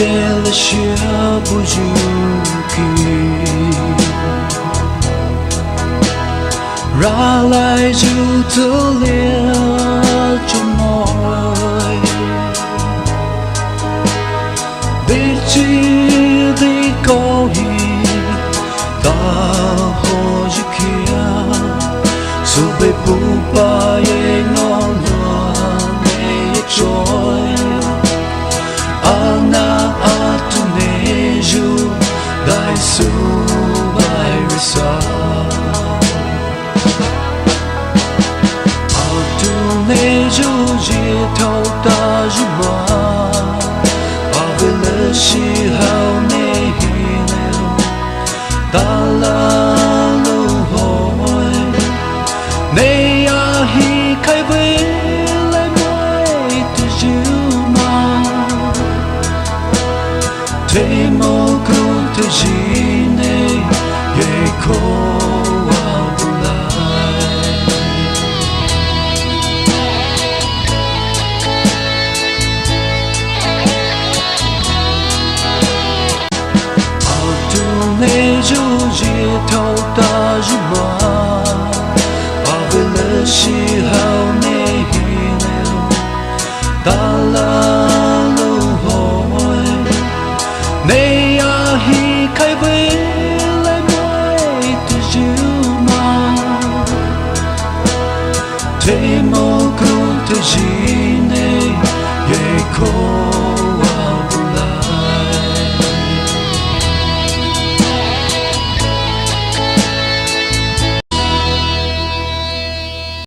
là chia bu ju ki ra lại ju tư lia cho mỏi biết chi đi có hi ta ho ju kia su be pu pa ye ngon ne joy ana atu neju dai su vai resa atu neju ji thau ta ju ma avele shi hao ne hi ne ta la lu hoi ne ya hi kai với thế mô cứu thế gì nè ye khô ao lại ao tu nè ju ji thâu ta ju ma ao về lỡ si hao nè hi nè ta la nay a hi khai với lại mãi từ chiều mà thế mô cứu thế gì này ye khô